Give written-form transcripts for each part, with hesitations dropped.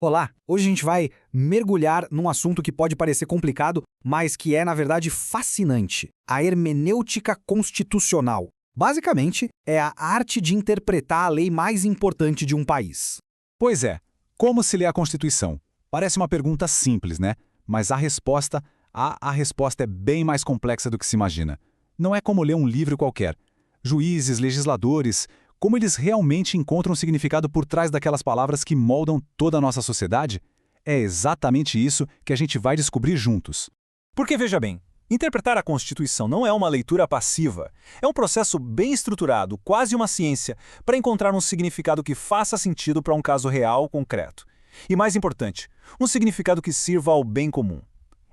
Olá, hoje a gente vai mergulhar num assunto que pode parecer complicado, mas que é, na verdade, fascinante: a hermenêutica constitucional. Basicamente, é a arte de interpretar a lei mais importante de um país. Pois é, como se lê a Constituição? Parece uma pergunta simples, né? Mas a resposta é bem mais complexa do que se imagina. Não é como ler um livro qualquer. Juízes, legisladores, como eles realmente encontram significado por trás daquelas palavras que moldam toda a nossa sociedade? É exatamente isso que a gente vai descobrir juntos. Porque, veja bem, interpretar a Constituição não é uma leitura passiva. É um processo bem estruturado, quase uma ciência, para encontrar um significado que faça sentido para um caso real, concreto. E mais importante, um significado que sirva ao bem comum.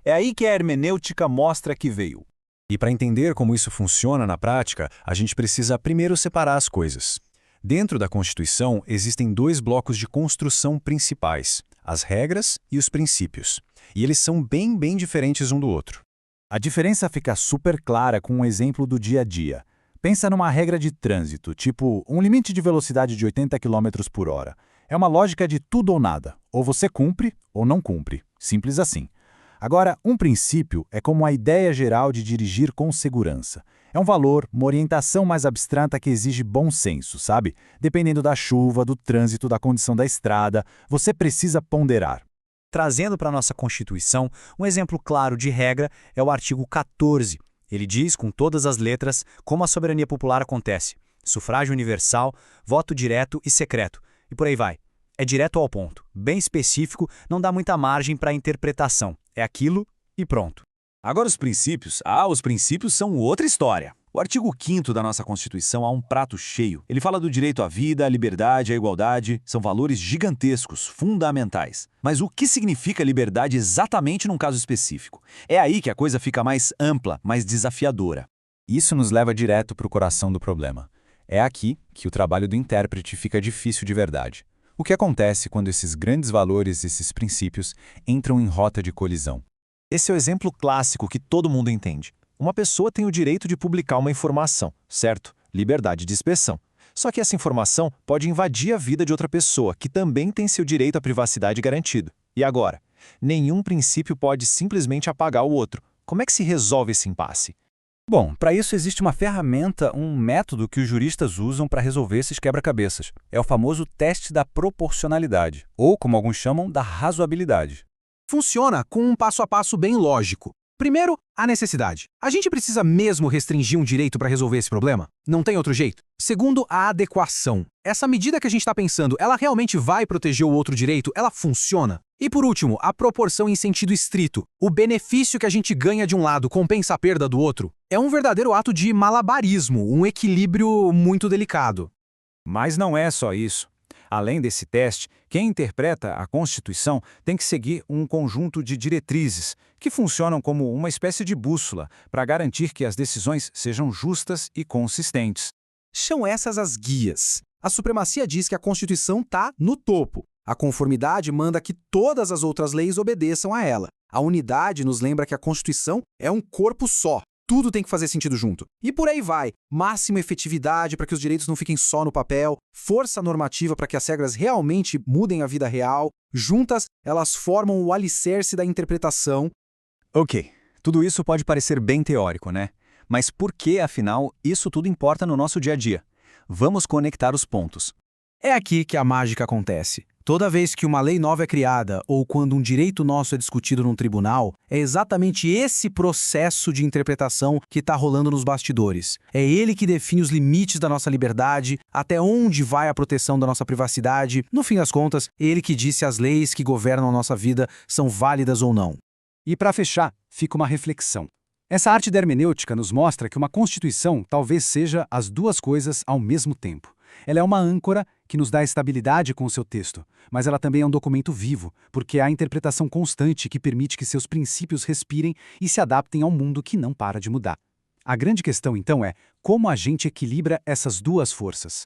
É aí que a hermenêutica mostra que veio. E para entender como isso funciona na prática, a gente precisa primeiro separar as coisas. Dentro da Constituição, existem dois blocos de construção principais: as regras e os princípios. E eles são bem diferentes um do outro. A diferença fica super clara com um exemplo do dia a dia. Pensa numa regra de trânsito, tipo um limite de velocidade de 80 km por hora. É uma lógica de tudo ou nada. Ou você cumpre ou não cumpre. Simples assim. Agora, um princípio é como a ideia geral de dirigir com segurança. É um valor, uma orientação mais abstrata que exige bom senso, sabe? Dependendo da chuva, do trânsito, da condição da estrada, você precisa ponderar. Trazendo para a nossa Constituição, um exemplo claro de regra é o artigo 14. Ele diz, com todas as letras, como a soberania popular acontece: sufrágio universal, voto direto e secreto. E por aí vai. É direto ao ponto, bem específico, não dá muita margem para interpretação. É aquilo e pronto. Agora os princípios são outra história. O artigo 5º da nossa Constituição há um prato cheio. Ele fala do direito à vida, à liberdade, à igualdade. São valores gigantescos, fundamentais. Mas o que significa liberdade exatamente num caso específico? É aí que a coisa fica mais ampla, mais desafiadora. Isso nos leva direto para o coração do problema. É aqui que o trabalho do intérprete fica difícil de verdade. O que acontece quando esses grandes valores, esses princípios, entram em rota de colisão? Esse é o exemplo clássico que todo mundo entende. Uma pessoa tem o direito de publicar uma informação, certo? Liberdade de expressão. Só que essa informação pode invadir a vida de outra pessoa, que também tem seu direito à privacidade garantido. E agora? Nenhum princípio pode simplesmente apagar o outro. Como é que se resolve esse impasse? Bom, para isso existe uma ferramenta, um método que os juristas usam para resolver esses quebra-cabeças. É o famoso teste da proporcionalidade, ou, como alguns chamam, da razoabilidade. Funciona com um passo a passo bem lógico. Primeiro, a necessidade. A gente precisa mesmo restringir um direito para resolver esse problema? Não tem outro jeito. Segundo, a adequação. Essa medida que a gente está pensando, ela realmente vai proteger o outro direito? Ela funciona? E por último, a proporção em sentido estrito. O benefício que a gente ganha de um lado compensa a perda do outro? É um verdadeiro ato de malabarismo, um equilíbrio muito delicado. Mas não é só isso. Além desse teste, quem interpreta a Constituição tem que seguir um conjunto de diretrizes que funcionam como uma espécie de bússola para garantir que as decisões sejam justas e consistentes. São essas as guias. A supremacia diz que a Constituição está no topo. A conformidade manda que todas as outras leis obedeçam a ela. A unidade nos lembra que a Constituição é um corpo só. Tudo tem que fazer sentido junto. E por aí vai. Máxima efetividade para que os direitos não fiquem só no papel, força normativa para que as regras realmente mudem a vida real. Juntas, elas formam o alicerce da interpretação. Ok, tudo isso pode parecer bem teórico, né? Mas por que, afinal, isso tudo importa no nosso dia a dia? Vamos conectar os pontos. É aqui que a mágica acontece. Toda vez que uma lei nova é criada ou quando um direito nosso é discutido num tribunal, é exatamente esse processo de interpretação que está rolando nos bastidores. É ele que define os limites da nossa liberdade, até onde vai a proteção da nossa privacidade. No fim das contas, é ele que diz se as leis que governam a nossa vida são válidas ou não. E para fechar, fica uma reflexão. Essa arte da hermenêutica nos mostra que uma Constituição talvez seja as duas coisas ao mesmo tempo. Ela é uma âncora que nos dá estabilidade com o seu texto, mas ela também é um documento vivo, porque há interpretação constante que permite que seus princípios respirem e se adaptem ao mundo que não para de mudar. A grande questão, então, é como a gente equilibra essas duas forças.